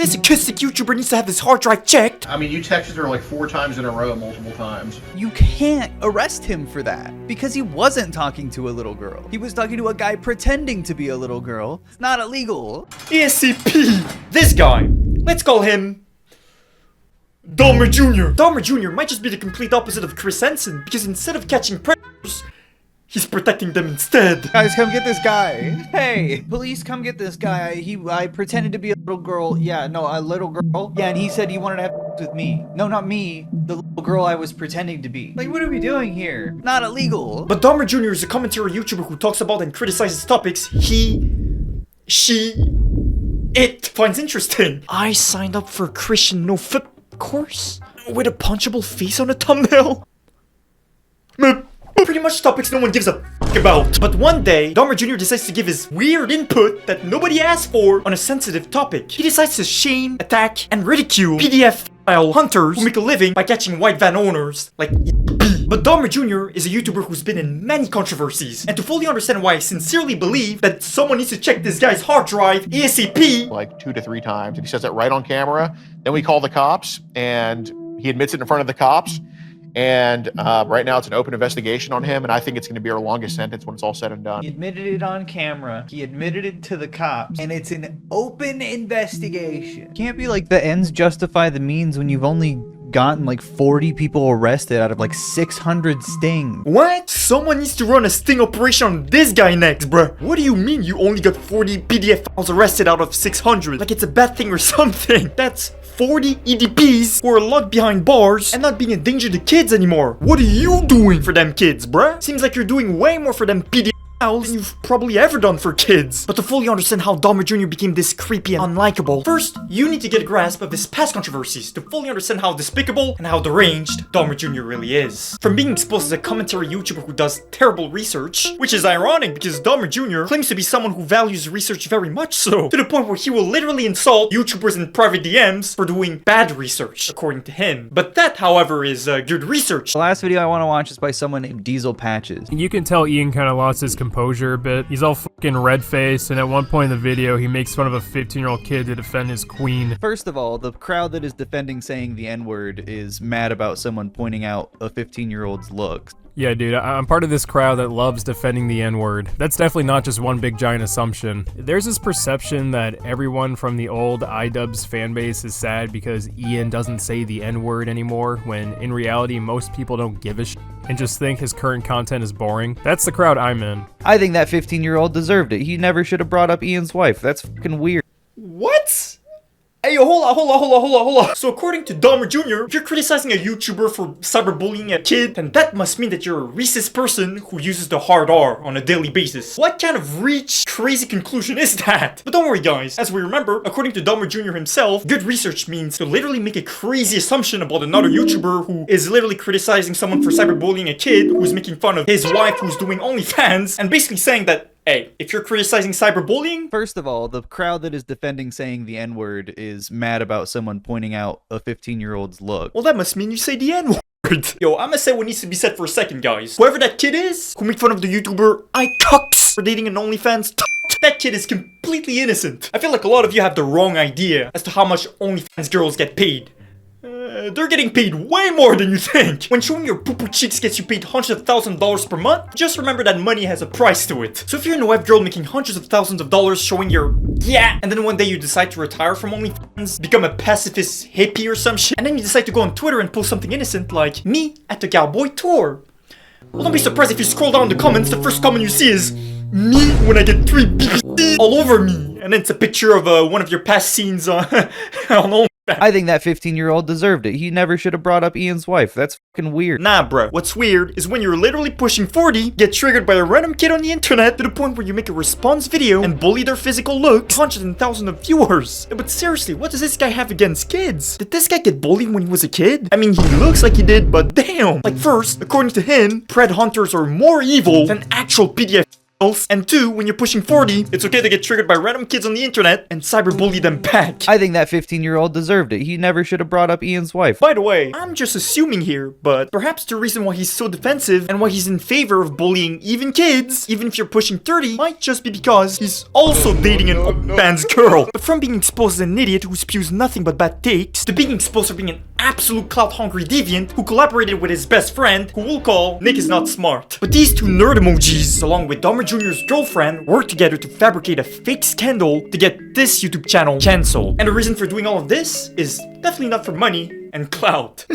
masochistic YouTuber needs to have his hard drive checked. I mean, you texted her like 4 times in a row, multiple times. You can't arrest him for that because he wasn't talking to a little girl. He was talking to a guy pretending to be a little girl. It's not illegal. ESCP. This guy. Let's call him Dahmer Jr. Dahmer Jr. might just be the complete opposite of Chris Henson because instead of catching predators, he's protecting them instead. Guys, come get this guy. Hey, police, come get this guy. I pretended to be a little girl. Yeah, no, a little girl. Yeah, and he said he wanted to have sex with me. No, not me. The little girl I was pretending to be. Like, what are we doing here? Not illegal. But Dahmer Jr. is a commentary YouTuber who talks about and criticizes topics it finds interesting. I signed up for a Christian no-flip course with a punchable face on the thumbnail. Pretty much topics no one gives a f about. But one day, Dahmer Jr. decides to give his weird input that nobody asked for on a sensitive topic. He decides to shame, attack, and ridicule PDF-style hunters who make a living by catching white van owners like B. But Dahmer Jr. is a YouTuber who's been in many controversies, and to fully understand why I sincerely believe that someone needs to check this guy's hard drive ASAP, Like 2 to 3 times, and he says that right on camera. Then we call the cops, and he admits it in front of the cops. And right now it's an open investigation on him, and I think it's going to be our longest sentence when it's all said and done. He admitted it on camera. He admitted it to the cops. And it's an open investigation. Can't be like the ends justify the means when you've only gotten like 40 people arrested out of like 600 stings. What? Someone needs to run a sting operation on this guy next, bruh. What do you mean you only got 40 PDF files arrested out of 600? Like it's a bad thing or something. That's 40 EDPs who are locked behind bars and not being a danger to kids anymore. What are you doing for them kids, bruh? Seems like you're doing way more for them PDF than you've probably ever done for kids. But to fully understand how Dahmer Jr. became this creepy and unlikable, first, you need to get a grasp of his past controversies to fully understand how despicable and how deranged Dahmer Jr. really is. From being exposed as a commentary YouTuber who does terrible research, which is ironic because Dahmer Jr. claims to be someone who values research very much so, to the point where he will literally insult YouTubers in private DMs for doing bad research, according to him. But that, however, is good research. The last video I want to watch is by someone named Diesel Patches. You can tell Ian kind of lost his composure a bit. He's all fucking red-faced, and at one point in the video, he makes fun of a 15-year-old kid to defend his queen. First of all, the crowd that is defending saying the N-word is mad about someone pointing out a 15-year-old's looks. Yeah, dude, I'm part of this crowd that loves defending the N-word. That's definitely not just one big giant assumption. There's this perception that everyone from the old iDubbbz fanbase is sad because Ian doesn't say the N-word anymore, when in reality, most people don't give a shit and just think his current content is boring. That's the crowd I'm in. I think that 15-year-old deserved it. He never should have brought up Ian's wife. That's fucking weird. What? Hey, yo, hold on. So according to Dahmer Jr., if you're criticizing a YouTuber for cyberbullying a kid, then that must mean that you're a racist person who uses the hard R on a daily basis. What kind of crazy conclusion is that? But don't worry guys, as we remember, according to Dahmer Jr. himself, good research means to literally make a crazy assumption about another YouTuber who is literally criticizing someone for cyberbullying a kid, who's making fun of his wife who's doing OnlyFans, and basically saying that, hey, if you're criticizing cyberbullying... First of all, the crowd that is defending saying the N-word is mad about someone pointing out a 15-year-old's look. Well, that must mean you say the N-word. Yo, I'ma say what needs to be said for a second, guys. Whoever that kid is, who made fun of the YouTuber iCucks for dating an OnlyFans that kid is completely innocent. I feel like a lot of you have the wrong idea as to how much OnlyFans girls get paid. They're getting paid way more than you think. When showing your poo-poo cheeks gets you paid hundreds of thousands of dollars per month, just remember that money has a price to it. So if you're a web girl making hundreds of thousands of dollars showing your and then one day you decide to retire from OnlyFans, become a pacifist hippie or some shit, and then you decide to go on Twitter and post something innocent like, me at the cowboy tour. Well, don't be surprised if you scroll down the comments, the first comment you see is, me when I get 3 BBC all over me. And then it's a picture of one of your past scenes on OnlyFans. I think that 15-year-old deserved it. He never should have brought up Ian's wife. That's fucking weird. Nah, bruh. What's weird is when you're literally pushing 40, get triggered by a random kid on the internet to the point where you make a response video and bully their physical looks, hundreds and thousands of viewers. But seriously, what does this guy have against kids? Did this guy get bullied when he was a kid? I mean, he looks like he did, but damn. Like first, according to him, pred hunters are more evil than actual PDF else. And 2, when you're pushing 40, it's okay to get triggered by random kids on the internet and cyberbully them back. I think that 15-year-old deserved it. He never should have brought up Ian's wife. By the way, I'm just assuming here, but perhaps the reason why he's so defensive and why he's in favor of bullying even kids, even if you're pushing 30, might just be because he's also dating an old man's girl. But from being exposed as an idiot who spews nothing but bad takes, to being exposed for being an absolute clout-hungry deviant who collaborated with his best friend, who we'll call Nick is not smart. But these two nerd emojis, along with Dahmer Jr.'s girlfriend, worked together to fabricate a fake scandal to get this YouTube channel cancelled. And the reason for doing all of this is definitely not for money and clout.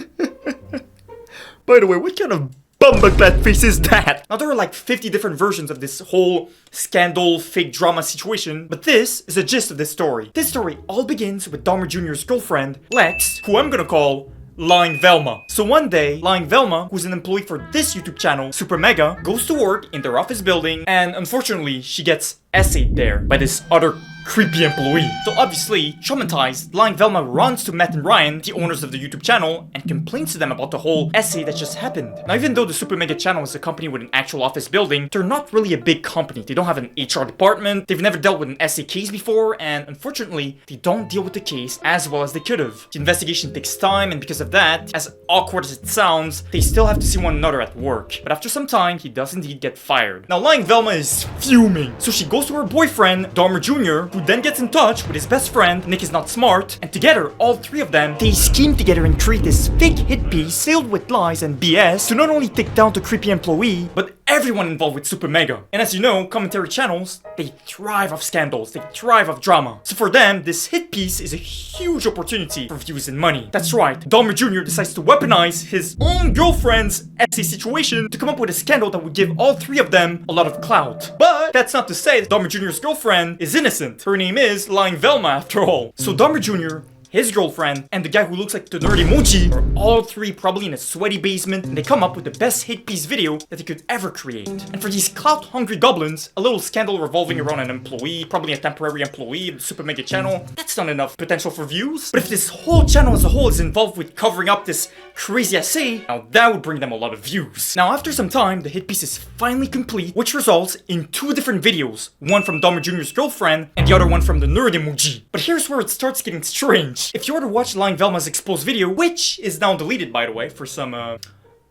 By the way, what kind of bumbleclad face is that? Now there are like 50 different versions of this whole scandal, fake drama situation, but this is the gist of this story. This story all begins with Dahmer Jr.'s girlfriend, Lex, who I'm gonna call Lying Velma. So one day, Lying Velma, who's an employee for this YouTube channel, Super Mega, goes to work in their office building, and unfortunately, she gets essayed there by this other creepy employee. So obviously, traumatized, Lying Velma runs to Matt and Ryan, the owners of the YouTube channel, and complains to them about the whole essay that just happened. Now even though the Super Mega channel is a company with an actual office building, they're not really a big company. They don't have an HR department, they've never dealt with an essay case before, and unfortunately, they don't deal with the case as well as they could have. The investigation takes time, and because of that, as awkward as it sounds, they still have to see one another at work. But after some time, he does indeed get fired. Now Lying Velma is fuming, so she goes to her boyfriend, Dahmer Jr., who then gets in touch with his best friend, Nick is not smart, and together, all three of them, they scheme together and create this fake hit piece filled with lies and BS to not only take down the creepy employee, but everyone involved with Super Mega. And as you know, commentary channels, they thrive off scandals, they thrive off drama. So for them, this hit piece is a huge opportunity for views and money. That's right, Dahmer Jr. decides to weaponize his own girlfriend's essay situation to come up with a scandal that would give all three of them a lot of clout. But that's not to say that Dahmer Jr.'s girlfriend is innocent. Her name is Lying Velma after all. So Dahmer Jr., his girlfriend, and the guy who looks like the nerd emoji are all three probably in a sweaty basement, and they come up with the best hit piece video that they could ever create. And for these clout-hungry goblins, a little scandal revolving around an employee, probably a temporary employee of the Super Mega channel, that's not enough potential for views. But if this whole channel as a whole is involved with covering up this crazy essay, now that would bring them a lot of views. Now after some time, the hit piece is finally complete, which results in 2 different videos, one from Dahmer Jr.'s girlfriend, and the other one from the nerd emoji. But here's where it starts getting strange. If you were to watch Lying Velma's exposed video, which is now deleted by the way, for some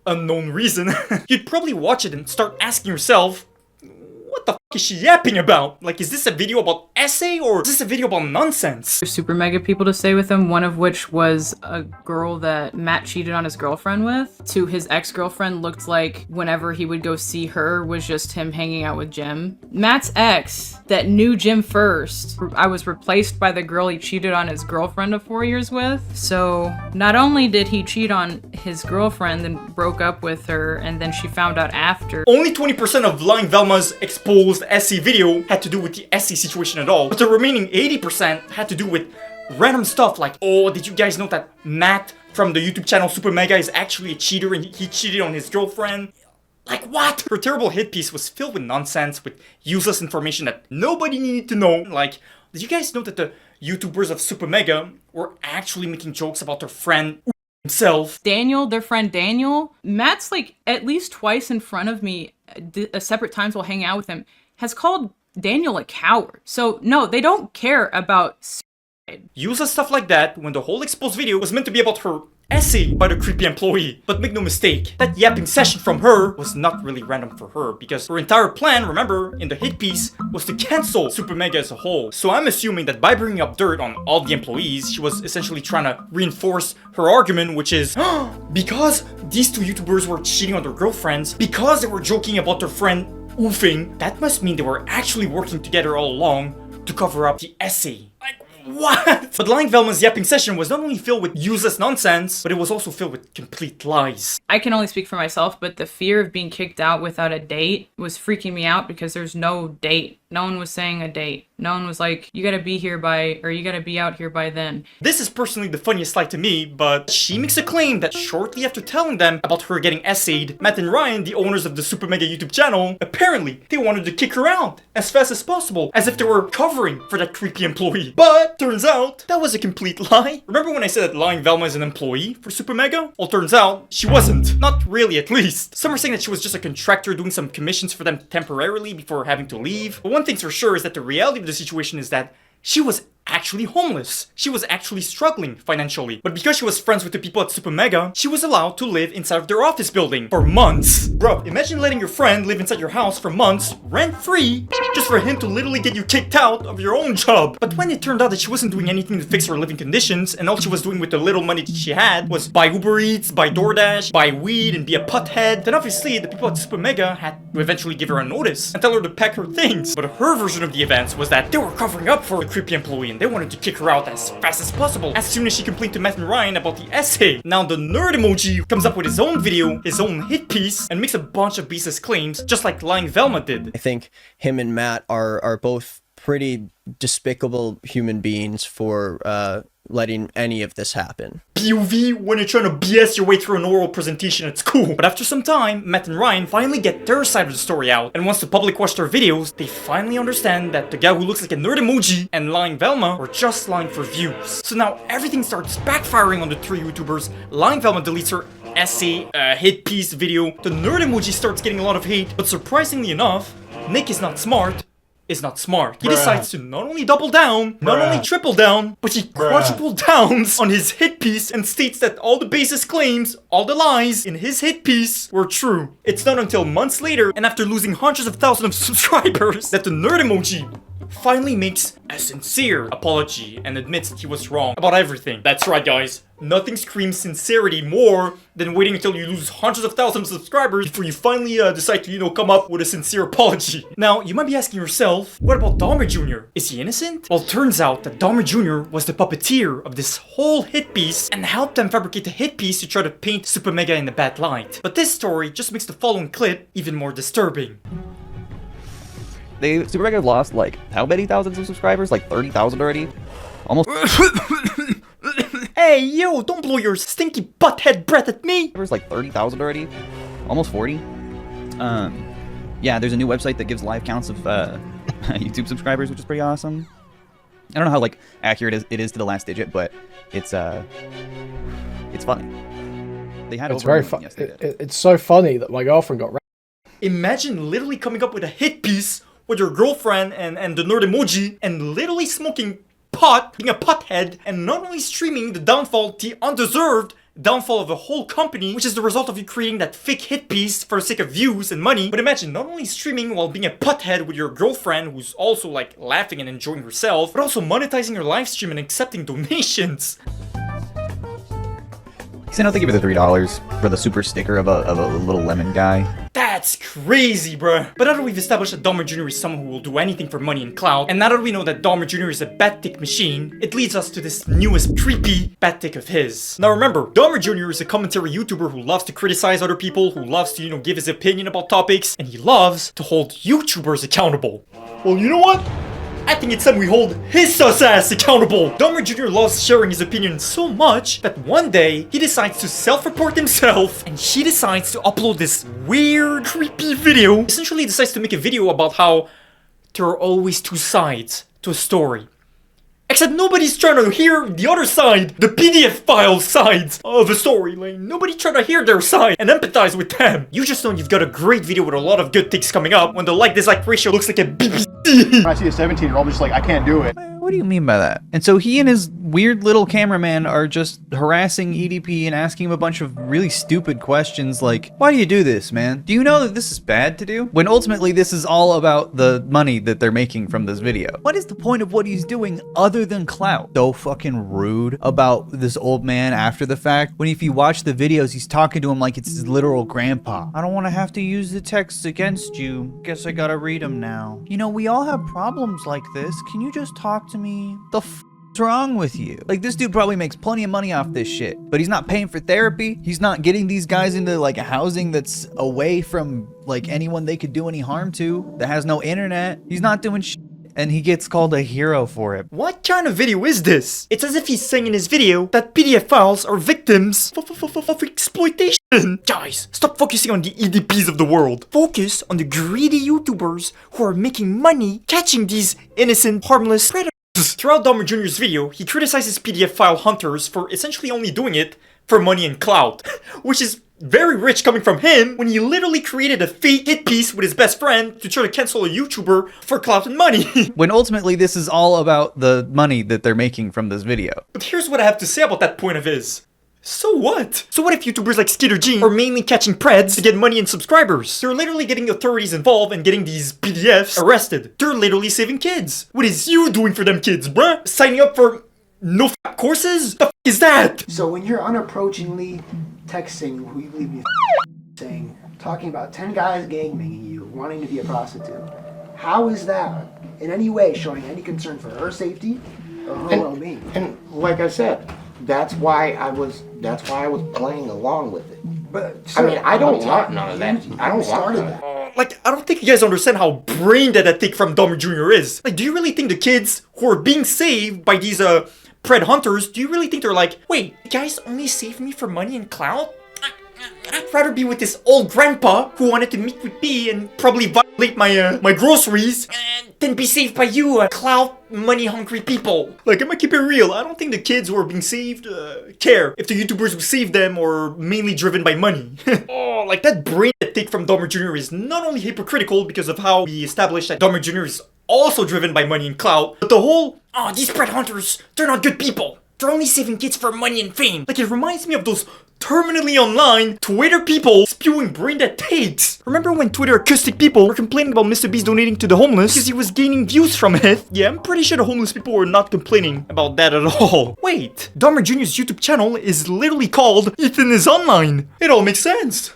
unknown reason, you'd probably watch it and start asking yourself, what the f is she yapping about? Like, is this a video about essay or is this a video about nonsense? There's Super Mega people to stay with him, one of which was a girl that Matt cheated on his girlfriend with. To his ex-girlfriend looked like whenever he would go see her was just him hanging out with Jim. Matt's ex that knew Jim first, I was replaced by the girl he cheated on his girlfriend of 4 years with. So not only did he cheat on his girlfriend and broke up with her and then she found out after. Only 20% of Lying Velma's exposed essay video had to do with the essay situation at all, but the remaining 80% had to do with random stuff like, oh, did you guys know that Matt from the YouTube channel Super Mega is actually a cheater and he cheated on his girlfriend? Like what? Her terrible hit piece was filled with nonsense, with useless information that nobody needed to know. Like, did you guys know that the YouTubers of Super Mega were actually making jokes about their friend himself? Daniel, their friend Daniel, Matt's like at least twice in front of me, separate times we'll hang out with him, has called Daniel a coward. So no, they don't care about suicide. Useless stuff like that when the whole exposed video was meant to be about her essay by the creepy employee. But make no mistake, that yapping session from her was not really random for her, because her entire plan, remember, in the hit piece, was to cancel Super Mega as a whole. So I'm assuming that by bringing up dirt on all the employees, she was essentially trying to reinforce her argument, which is, because these 2 YouTubers were cheating on their girlfriends, because they were joking about their friend oofing, that must mean they were actually working together all along to cover up the essay. Like, what? But Lying Velma's yapping session was not only filled with useless nonsense, but it was also filled with complete lies. I can only speak for myself, but the fear of being kicked out without a date was freaking me out because there's no date No one was saying a date. No one was like, you gotta be here by, or you gotta be out here by then. This is personally the funniest slide to me, but she makes a claim that shortly after telling them about her getting essayed, Matt and Ryan, the owners of the Super Mega YouTube channel, apparently they wanted to kick her out as fast as possible, as if they were covering for that creepy employee. But turns out that was a complete lie. Remember when I said that Lying Velma is an employee for Super Mega? Well, turns out she wasn't. Not really, at least. Some are saying that she was just a contractor doing some commissions for them temporarily before having to leave. But one thing's for sure is that the reality of the situation is that she was actually homeless. She was actually struggling financially. But because she was friends with the people at Super Mega, she was allowed to live inside of their office building for months. Bro, imagine letting your friend live inside your house for months, rent-free, just for him to literally get you kicked out of your own job. But when it turned out that she wasn't doing anything to fix her living conditions, and all she was doing with the little money that she had was buy Uber Eats, buy DoorDash, buy weed, and be a putthead, then obviously the people at Super Mega had to eventually give her a notice and tell her to pack her things. But her version of the events was that they were covering up for a creepy employee and they wanted to kick her out as fast as possible as soon as she complained to Matt and Ryan about the essay. Now the nerd emoji comes up with his own video, his own hit piece, and makes a bunch of baseless claims, just like Lying Velma did. I think him and Matt are both pretty despicable human beings for letting any of this happen. POV, when you're trying to BS your way through an oral presentation, it's cool. But after some time, Matt and Ryan finally get their side of the story out. And once the public watch their videos, they finally understand that the guy who looks like a nerd emoji and Lying Velma were just lying for views. So now everything starts backfiring on the three YouTubers. Lying Velma deletes her essay, hit piece video. The nerd emoji starts getting a lot of hate. But surprisingly enough, Nick is not smart. He decides to not only double down, not only triple down, but he quadruple downs on his hit piece and states that all the baseless claims, all the lies in his hit piece were true. It's not until months later, and after losing hundreds of thousands of subscribers, that the nerd emoji finally makes a sincere apology and admits that he was wrong about everything. That's right, guys. Nothing screams sincerity more than waiting until you lose hundreds of thousands of subscribers before you finally decide to, come up with a sincere apology. Now, you might be asking yourself, what about Dahmer Jr.? Is he innocent? Well, it turns out that Dahmer Jr. was the puppeteer of this whole hit piece and helped them fabricate the hit piece to try to paint Super Mega in a bad light. But this story just makes the following clip even more disturbing. Super Mega lost like how many thousands of subscribers? Like 30,000 already? Almost. Hey, yo, don't blow your stinky butthead breath at me! There's like 30,000 already? Almost 40? Yeah, there's a new website that gives live counts of YouTube subscribers, which is pretty awesome. I don't know how like accurate it is to the last digit, but it's funny. They had It's over very a million. funny. Yes, they did. It's so funny that my girlfriend got. Imagine literally coming up with a hit piece with your girlfriend and the nerd emoji and literally smoking pot, being a pothead, and not only streaming the undeserved downfall of a whole company, which is the result of you creating that fake hit piece for the sake of views and money. But imagine not only streaming while being a pothead with your girlfriend who's also like laughing and enjoying herself, but also monetizing your live stream and accepting donations. I don't think give it the $3 for the super sticker of a little lemon guy. That's crazy, bruh. But now that we've established that Dahmer Jr. is someone who will do anything for money and clout, and now that we know that Dahmer Jr. is a bat tick machine, it leads us to this newest creepy bat tick of his. Now remember, Dahmer Jr. is a commentary YouTuber who loves to criticize other people, who loves to, give his opinion about topics, and he loves to hold YouTubers accountable. Well, you know what? I think it's time we hold his sus ass accountable. Dahmer Jr. loves sharing his opinion so much that one day he decides to self-report himself and he decides to upload this weird, creepy video. Essentially, he decides to make a video about how there are always two sides to a story. Except nobody's trying to hear the other side, the PDF file sides of a story. Like, nobody trying to hear their side and empathize with them. You just know you've got a great video with a lot of good things coming up when the like-dislike ratio looks like a BBC. I see a 17-year-old, I'm just like, I can't do it. What do you mean by that? And so he and his weird little cameraman are just harassing EDP and asking him a bunch of really stupid questions like, why do you do this, man? Do you know that this is bad to do? When ultimately this is all about the money that they're making from this video. What is the point of what he's doing other than clout? So fucking rude about this old man after the fact, when if you watch the videos, he's talking to him like it's his literal grandpa. I don't want to have to use the texts against you. Guess I gotta read them now. You know, we all have problems like this. Can you just talk to me? The f What's wrong with you? Like, this dude probably makes plenty of money off this shit, but he's not paying for therapy. He's not getting these guys into like a housing that's away from like anyone they could do any harm to, that has no internet. He's not doing shit. And he gets called a hero for it. What kind of video is this? It's as if he's saying in his video that PDF files are victims of exploitation. Guys, stop focusing on the EDPs of the world. Focus on the greedy YouTubers who are making money catching these innocent, harmless predators. Throughout Dahmer Jr.'s video, he criticizes PDF file hunters for essentially only doing it for money and clout, which is very rich coming from him when he literally created a fake hit piece with his best friend to try to cancel a YouTuber for clout and money. When ultimately this is all about the money that they're making from this video. But here's what I have to say about that point of his. So what? So what if YouTubers like Skitter G are mainly catching preds to get money and subscribers? They're literally getting authorities involved and getting these PDFs arrested. They're literally saving kids. What is you doing for them kids, bruh? Signing up for no courses? The f is that? So when you're unapproachingly texting, who you believe me saying, talking about 10 guys gangbanging you, wanting to be a prostitute, how is that in any way showing any concern for her safety or her well-being? And like I said, that's why I was playing along with it. But I mean, I don't want none of that. I don't want that. Like, I don't think you guys understand how brain dead I think from Dahmer Jr. is. Like, do you really think the kids who are being saved by these pred hunters, do you really think they're like, wait, you guys only save me for money and clout? I'd rather be with this old grandpa who wanted to meet with me and probably violate my groceries than be saved by you, clout, money-hungry people. Like, I'm gonna keep it real. I don't think the kids who are being saved care if the YouTubers who saved them are mainly driven by money. Oh, like that brain take from Dahmer Jr. is not only hypocritical because of how we established that Dahmer Jr. is also driven by money and clout, but the whole, oh, these pred hunters, they're not good people. They're only saving kids for money and fame. Like, it reminds me of those terminally online Twitter people spewing brain dead takes. Remember when Twitter acoustic people were complaining about Mr. Beast donating to the homeless because he was gaining views from it? Yeah, I'm pretty sure the homeless people were not complaining about that at all. Wait, Dahmer Jr.'s YouTube channel is literally called EthanIsOnline. It all makes sense.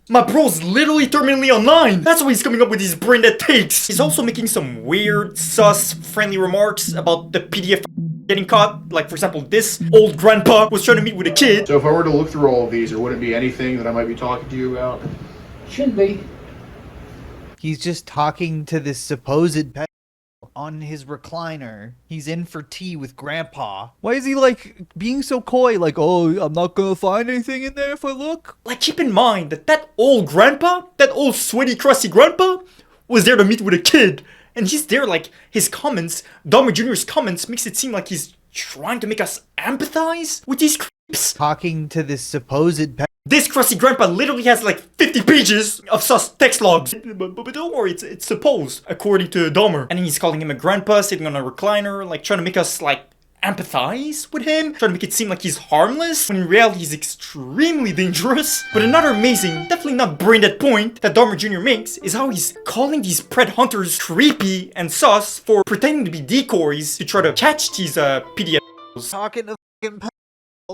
My bro's literally terminally online. That's why he's coming up with these brain dead takes. He's also making some weird, sus, friendly remarks about the PDF getting caught. Like, for example, this old grandpa was trying to meet with a kid. So if I were to look through all of these, there wouldn't be anything that I might be talking to you about? Shouldn't be. He's just talking to this supposed pet on his recliner. He's in for tea with grandpa. Why is he like being so coy? Like, oh, I'm not gonna find anything in there if I look. Like, keep in mind that old grandpa, that old sweaty, crusty grandpa, was there to meet with a kid. And he's there, like, his comments, Dahmer Jr.'s comments makes it seem like he's trying to make us empathize with these creeps. Talking to this supposed pet. This crusty grandpa literally has like 50 pages of sus text logs. But don't worry, it's supposed, according to Dahmer. And he's calling him a grandpa, sitting on a recliner, like trying to make us like empathize with him, trying to make it seem like he's harmless, when in reality he's extremely dangerous. But another amazing, definitely not brain dead point that Dahmer Jr. makes is how he's calling these pred hunters creepy and sus for pretending to be decoys to try to catch these PDFs. Talking to fucking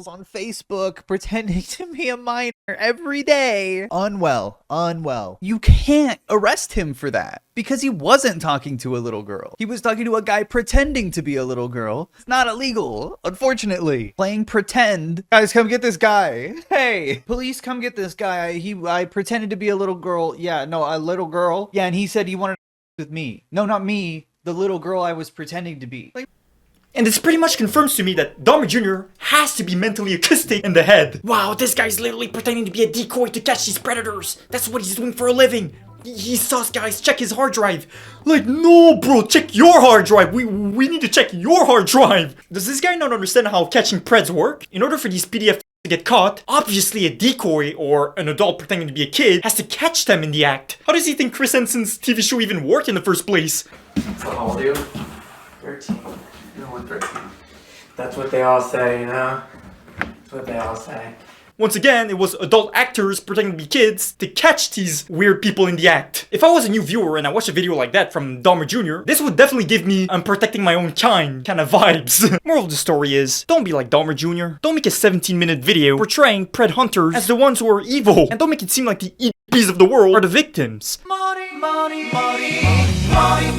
on Facebook, pretending to be a minor every day. Unwell. You can't arrest him for that because he wasn't talking to a little girl. He was talking to a guy pretending to be a little girl. It's not illegal, unfortunately. Playing pretend. Guys, come get this guy. Hey, police, come get this guy. I pretended to be a little girl. Yeah, no, a little girl. Yeah, and he said he wanted to with me. No, not me. The little girl I was pretending to be. Like, and this pretty much confirms to me that Dahmer Jr. has to be mentally acoustic in the head. Wow, this guy's literally pretending to be a decoy to catch these predators. That's what he's doing for a living. He's sus, guys. Check his hard drive. Like, no, bro, check your hard drive. We need to check your hard drive. Does this guy not understand how catching preds work? In order for these PDF to get caught, obviously a decoy or an adult pretending to be a kid has to catch them in the act. How does he think Chris Henson's TV show even worked in the first place? How old are you? 13. You're 13. That's what they all say, you know? That's what they all say. Once again, it was adult actors pretending to be kids to catch these weird people in the act. If I was a new viewer and I watched a video like that from Dahmer Jr., this would definitely give me I'm protecting my own kind of vibes. Moral of the story is, don't be like Dahmer Jr. Don't make a 17-minute video portraying pred hunters as the ones who are evil. And don't make it seem like the EPs of the world are the victims. Money, money, money, money.